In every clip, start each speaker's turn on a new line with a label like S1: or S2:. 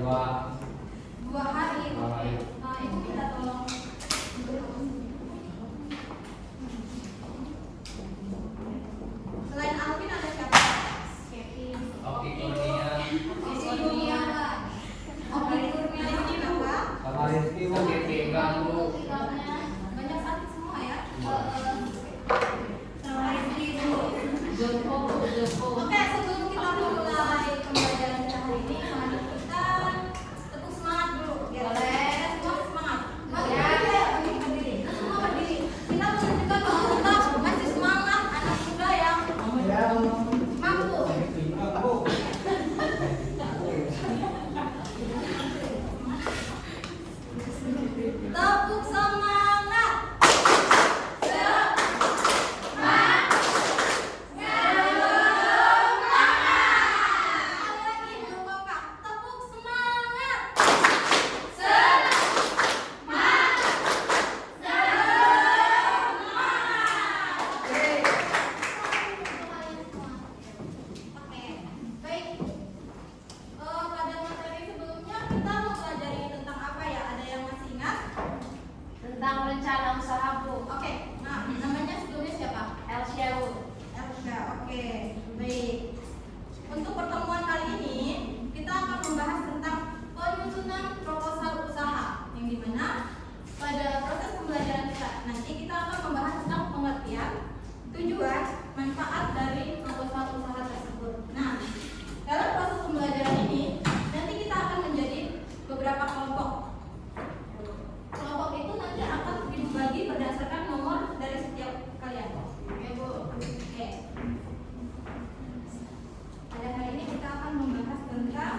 S1: 2 hari. Nah, itu kita tolong. Selain Alvin ada siapa? Kevin.
S2: Oke, Kurnia.
S1: Kurnia. Oke, Kurnia siapa?
S2: Sama Rizky mau pegang Bu.
S1: Banyak sakit semua ya. Sama Rizky dulu. Joko. Oke, sebelum kita mulai pembelajaran kita hari ini, mari kita tepuk semangat dulu. Boleh. Semua semangat. Mari berdiri. Semua berdiri. Kita menunjukkan bahwa kita masih semangat, anak muda yang mampu. Tepuk semangat. Pada materi sebelumnya kita mempelajari tentang apa ya? Ada yang masih ingat?
S3: Tentang rencana usaha Bu.
S1: Oke, nah namanya sebelumnya siapa?
S3: Elsia Bu.
S1: Elsa. Oke, baik. Untuk pertemuan kali ini kita akan membahas tentang penyusunan proposal usaha, yang dimana pada proses pembelajaran kita nanti kita akan membahas tentang pengertian, tujuan, manfaat dari proposal usaha tersebut. Nah, dalam proses pembelajaran ini nanti kita akan menjadi beberapa kelompok. Kelompok itu nanti akan dibagi berdasarkan nomor dari setiap kalian. Oke Bu. Oke. Pada hari ini kita akan membahas tentang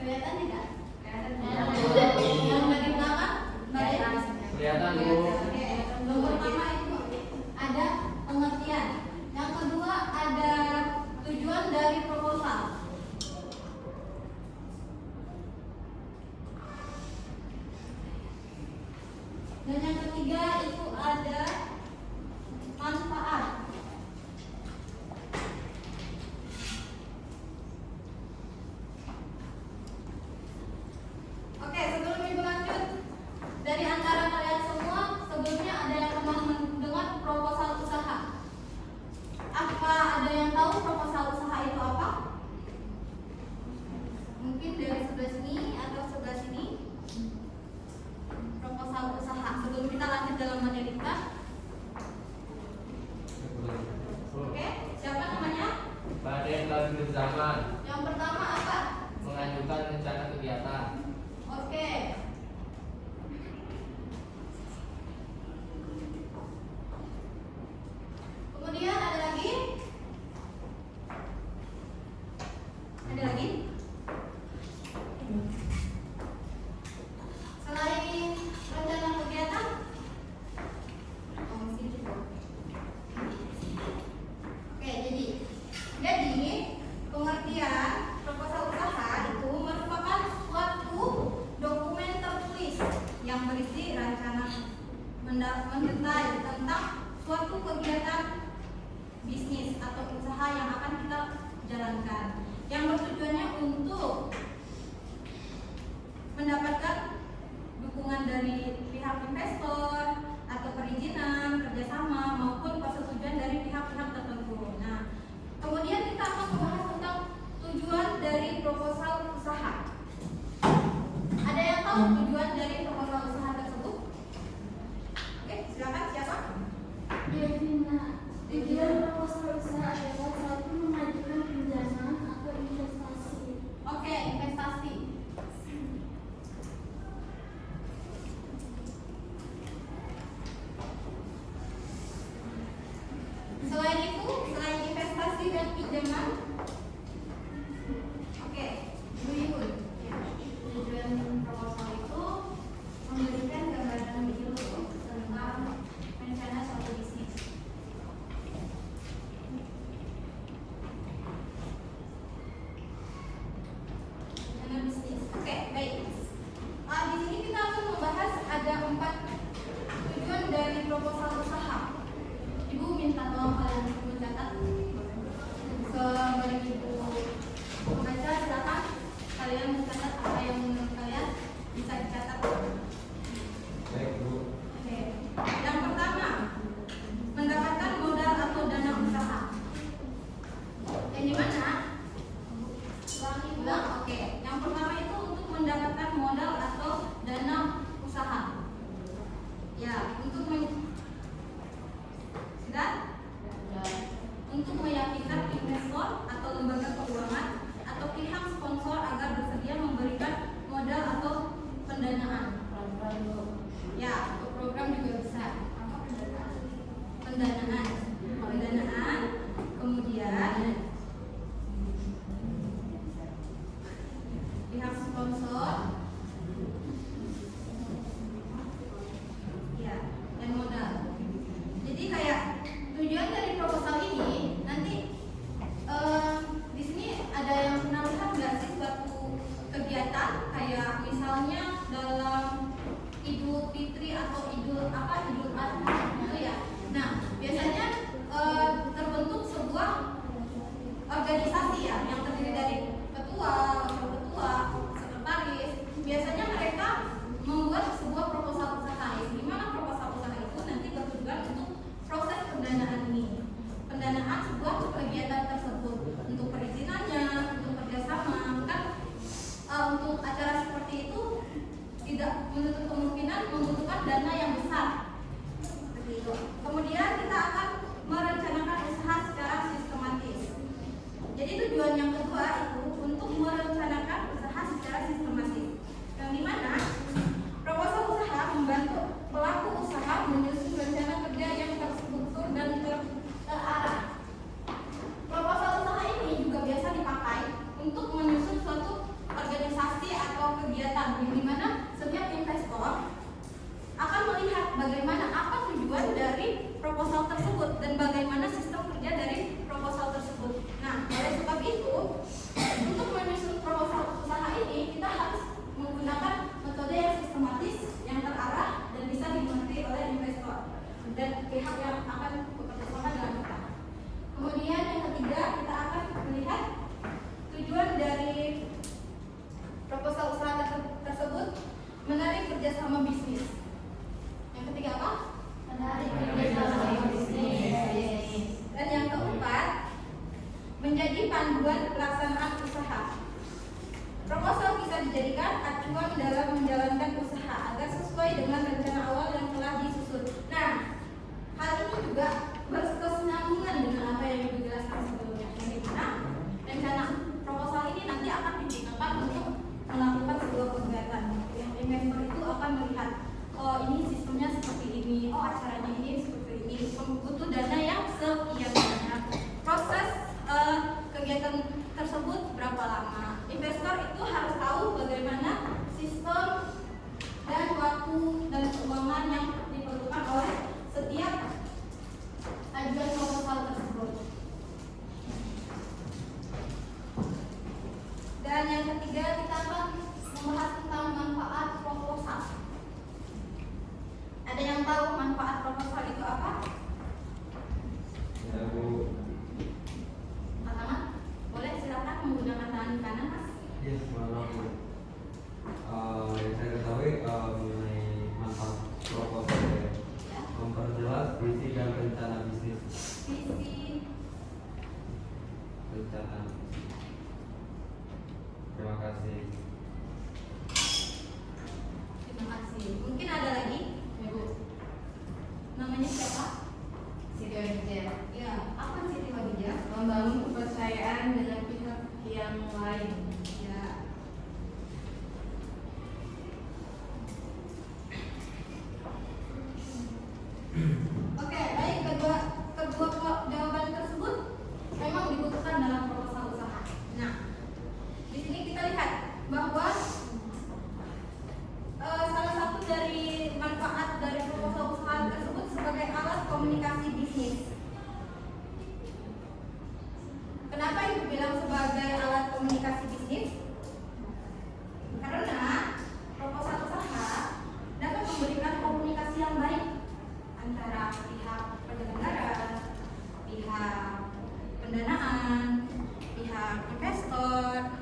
S1: kelihatan tidak? Yang dari belakang? Baik.
S2: Kelihatan Bu.
S1: Oke, yang pertama itu ada pengertian. Yang kedua ada tujuan dari proposal. Dan yang ketiga itu ada manfaat. Oke, sebelum ibu lanjut, dari antara kalian semua sebelumnya ada yang pernah mendengar proposal usaha? Apa ada yang tahu proposal usaha itu apa? Mungkin dari sebelah sini atau sebelah sini. Proposal usaha. Sebelum kita lanjut dalam materi kita. Oke, siapa namanya?
S2: Badan Lalu Zaman
S1: Yang pertama apa?
S2: mengajukan rencana kegiatan.
S1: Oke. Kemudian ada lagi? Ada lagi? Selain rencana kegiatan? Oh, mesti juga. Oke, jadi pengertian proposal usaha itu merupakan suatu dokumen tertulis yang berisi rencana mendetail tentang suatu kegiatan bisnis atau usaha yang akan kita jalankan, yang bertujuannya untuk mendapatkan dukungan dari pihak investor atau perizinan kerjasama maupun persetujuan dari pihak-pihak tertentu. Nah, kemudian kita akan membahas tentang tujuan dari proposal usaha. Ada yang tahu tujuan dari proposal usaha tersebut? Oke, silakan siapa?
S4: Tujuan proposal usaha adalah satu mengajukan pinjaman atau investasi.
S1: Oke, investasi. Selain itu, selain investasi dan pinjaman, oke, Bu Yun. Tujuan proposal itu mendapatkan modal atau dana usaha. Ya, untuk meyakinkan investor atau lembaga keuangan atau pihak sponsor agar bersedia memberikan modal atau pendanaan. Ya, untuk program juga bisa. Pendanaan, kemudian pihak sponsor, ya, dan modal. Jadi kayak tujuan dari proposal ini nanti di sini ada yang pernah lihat nggak sih suatu kegiatan kayak misalnya dalam Idul Fitri atau Idul Adha gitu ya. Nah, biasanya terbentuk sebuah organisasi ya yang terdiri dari ketua, wakil ketua, sekretaris. Biasanya mereka membuat sebuah proposal usaha. Di mana proposal usaha itu nanti bertujuan untuk proses pendanaan ini. Pendanaan sebuah kegiatan tersebut untuk perizinannya, untuk kerjasama. Kan untuk acara seperti itu tidak menutup kemungkinan membutuhkan dana yang besar. Seperti itu. Kemudian kita akan merencanakan usaha secara sistematis. Jadi tujuan yang kedua itu untuk merencanakan usaha secara sistematis. Yang dimana proposal usaha membantu pelaku usaha menyusun rencana kerja yang terstruktur dan terarah. Proposal usaha ini juga biasa dipakai untuk menyusun suatu organisasi atau kegiatan yang dimana setiap investor akan melihat bagaimana apa tujuan dari proposal tersebut dan bagaimana sistem kerja dari proposal tersebut. Nah, oleh sebab itu, untuk menyusun proposal usaha ini kita harus menggunakan metode yang sistematis, yang terarah dan bisa dimengerti oleh investor dan pihak yang akan bekerja sama dengan kita. Kemudian yang ketiga, kita akan melihat tujuan dari proposal usaha tersebut menarik kerjasama bisnis. Yang ketiga apa? Menarik kerjasama bisnis. Dan yang keempat, menjadi panduan pelaksanaan usaha. Proposal bisa dijadikan acuan dalam menjalankan usaha agar sesuai dengan rencana awal yang telah disusun. Nah, hal ini juga berkesinambungan dengan apa yang dijelaskan sebelumnya. Yang dimana rencana proposal ini nanti akan digunakan untuk melakukan sebuah kegiatan. Yang investor itu akan melihat, oh ini sistemnya seperti ini, oh acaranya ini seperti ini, butuh dana yang sekian banyak. Proses kegiatan tersebut berapa lama? Investor itu harus tahu bagaimana sistem dan waktu dan keuangan yang diperlukan oleh setiap ajuan proposal tersebut. Dan yang ketiga, kita akan membahas tentang manfaat proposal. Ada yang tahu manfaat proposal itu apa?
S5: Ya, Bu.
S1: Pertama, boleh silakan menggunakan tangan kanan, Mas.
S5: Iya, maaf, Bu. Yang saya ketahui mengenai manfaat proposal ya, memperjelas visi dan rencana bisnis.
S1: Visi.
S5: Rencana. Terima kasih.
S1: Terima kasih. Mungkin ada lagi? Ya, Bu. Namanya siapa?
S3: Siti Wadijah.
S1: Ya, apa Siti Wadijah?
S3: Membangun kepercayaan dengan pihak yang lain.
S1: Ya. Oke, baik, kedua jawaban tersebut memang dibutuhkan dalam proposal usaha. Nah, di sini kita lihat bahwa salah satu dari manfaat dari proposal usaha tersebut sebagai alat komunikasi bisnis. Kenapa Ibu bilang sebagai alat komunikasi bisnis? Karena proposal usaha dapat memberikan komunikasi yang baik antara pihak penyelenggara, pihak pendanaan, pihak investor.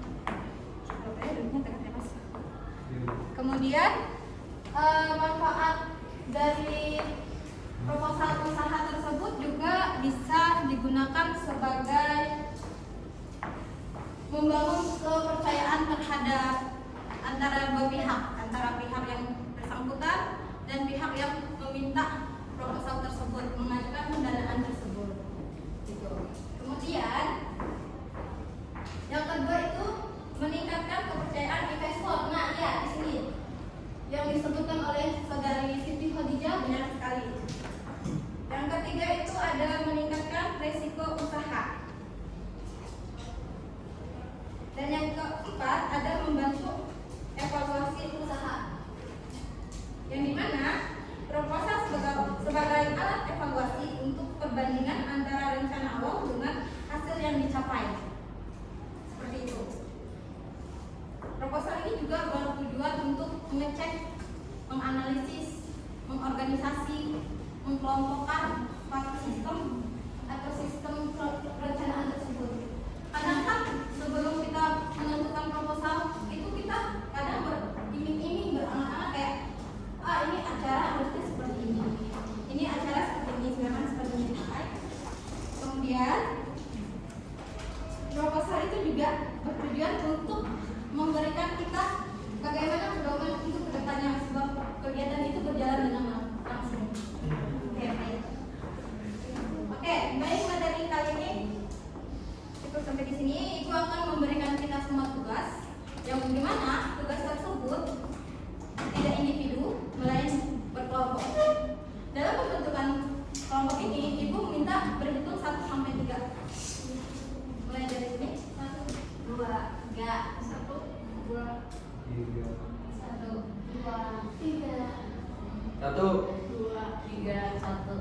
S1: Kemudian manfaat dari proposal usaha tersebut juga bisa digunakan sebagai membangun kepercayaan terhadap antara mengecek, menganalisis, mengorganisasi, mengkelompokkan suatu sistem atau sistem perencanaan tersebut. Kadang kan sebelum kita menentukan proposal itu kita kadang beriming-iming, berangan-angan kayak ini acara harusnya seperti ini acara seperti ini, sedangkan seperti ini. Kemudian proposal itu juga bertujuan untuk memberikan kita bagaimana pedoman untuk kedepannya sebab kegiatan itu berjalan dengan langsung. Oke, baik materi kali ini cukup sampai di sini. Ibu akan memberikan kita semua tugas yang dimana tugas tersebut tidak individu melainkan berkelompok. Dalam pembentukan kelompok ini, ibu minta berhitung 1 sampai 3. Mulai dari sini. 1, 2, 3, 1, 2, 1, 2, 3.
S5: 1,
S3: 2, 3, 1,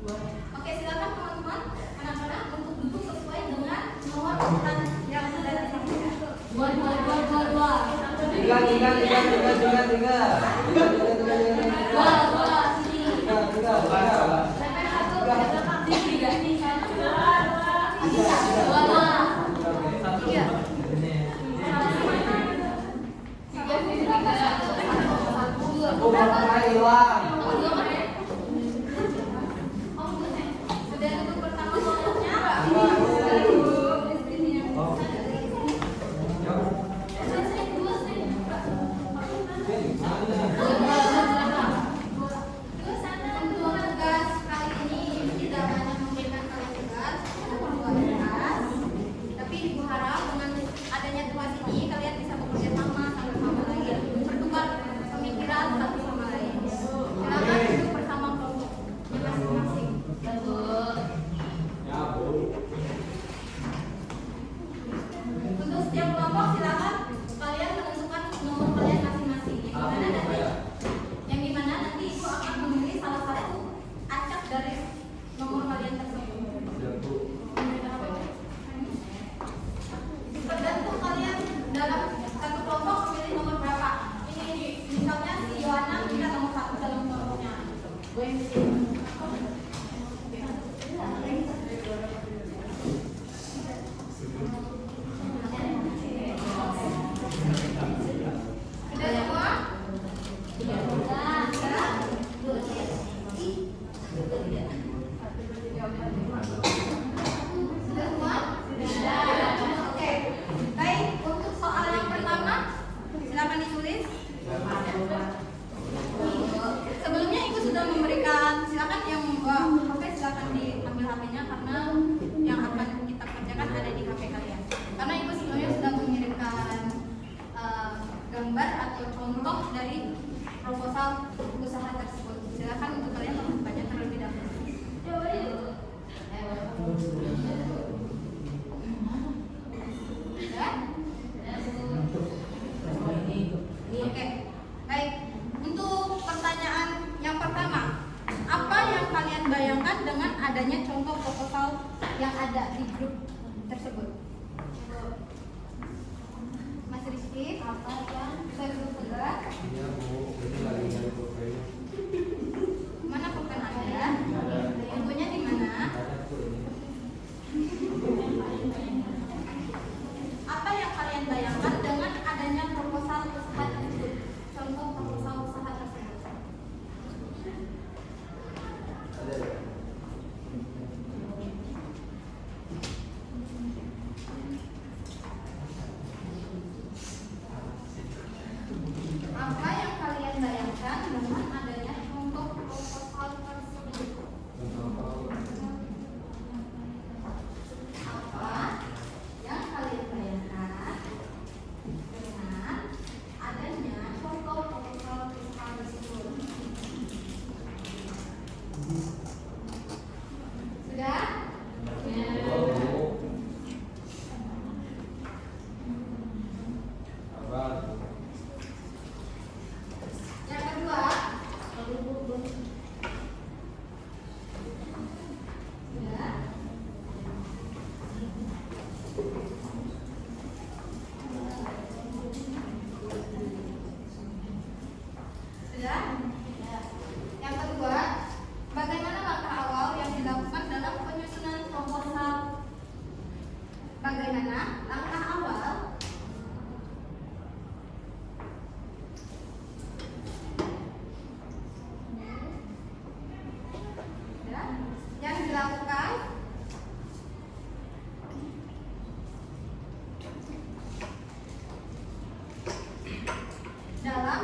S3: 2.
S1: Oke, silakan teman-teman anak-anak untuk duduk sesuai dengan nomor urutan yang sudah disampaikan.
S3: 2, 2, 2, 2, 2.
S1: Sudah duduk bersama kelompoknya? Untuk tugas kali ini ibu tidak hanya memberikan kalian tugas, tapi ibu harap dengan adanya tugas ini kalian bisa bekerja sama sama lain, bertukar pemikiran satu sama lain. Silakan duduk bersama kelompoknya masing-masing. Untuk setiap kelompok silakan kalian menentukan nomor kalian masing-masing. Yang dimana nanti ibu akan memilih salah satu acak dari nomor kalian tersebut. Tergantung kalian dalam satu kelompok memilih nomor berapa. Ini misalnya si Yohana kita nomor 1 dalam kelompoknya. Sudah semua? Sudah semua? Oke. Baik, untuk soal yang pertama silakan ditulis. Sebelumnya ibu sudah memberikan, silakan yang membawa HP silakan diambil HP-nya karena yang akan kita kerjakan ada di HP kalian. Karena ibu sebelumnya sudah mengirimkan gambar atau contoh dari proposal usaha tersebut. Silakan untuk kalian membaca terlebih dahulu. Ya? Oke, baik. Untuk pertanyaan yang pertama, apa yang kalian bayangkan dengan adanya contoh proposal yang ada di grup tersebut? Mas Rizky, apa yang saya belum tegak? Mana pulpen Anda? Bukunya di mana? Apa yang kalian bayangkan dengan adanya proposal usaha tersebut? Contoh proposal usaha tersebut.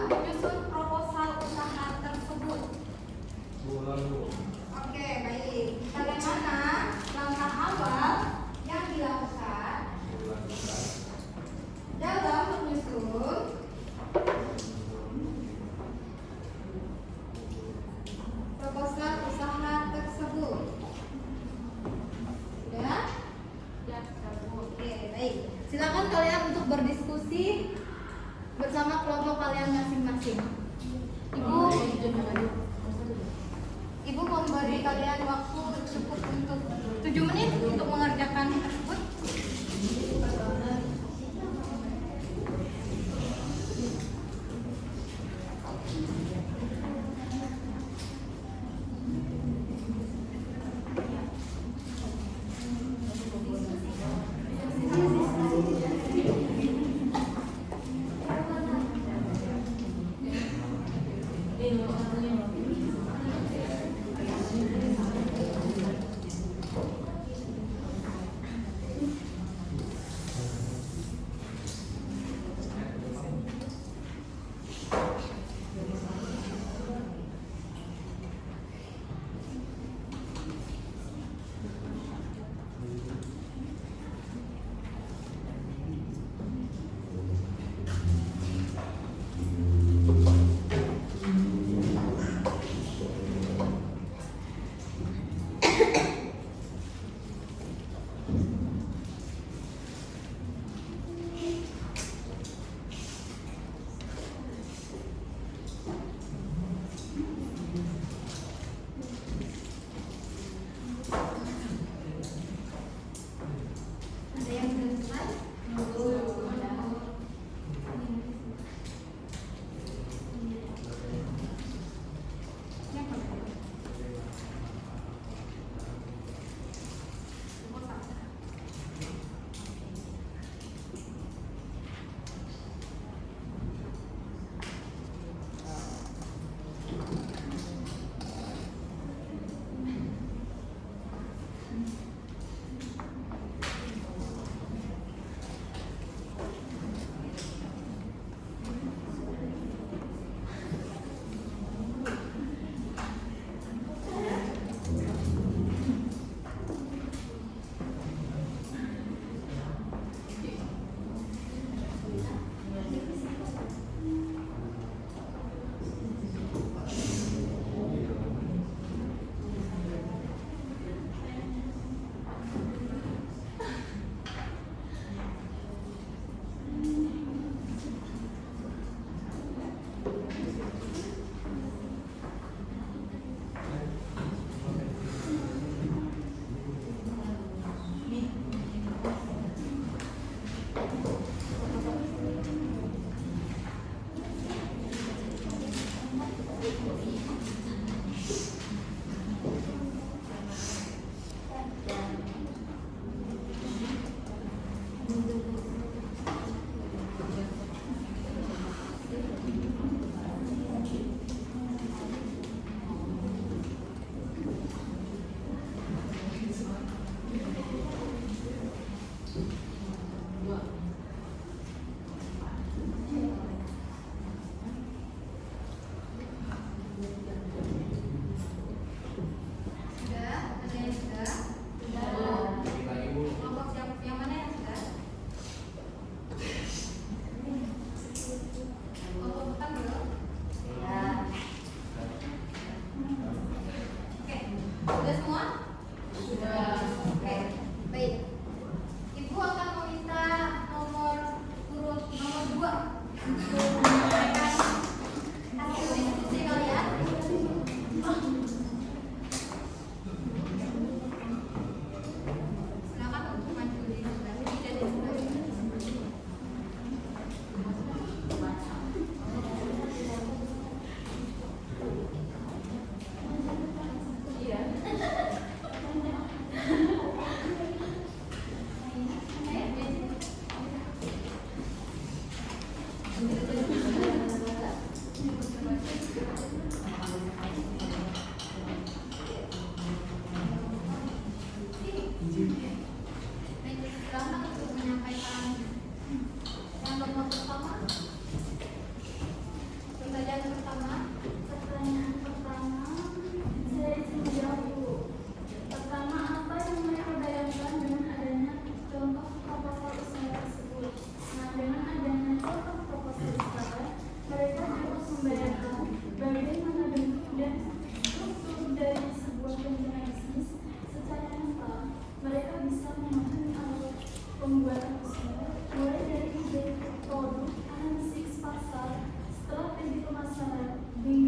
S1: menyusun proposal usaha tersebut.
S5: Bulan Bu.
S1: Oke, baik. Bagaimana langkah awal yang dilakukan dalam menyusun proposal usaha tersebut? Sudah?
S3: Ya,
S1: Oke, baik. Silakan kalian untuk berdiskusi bersama kelompok kalian masing-masing. Ibu memberi kalian waktu cukup untuk 7 menit untuk mengerjakan tersebut.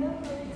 S4: sehingga proyek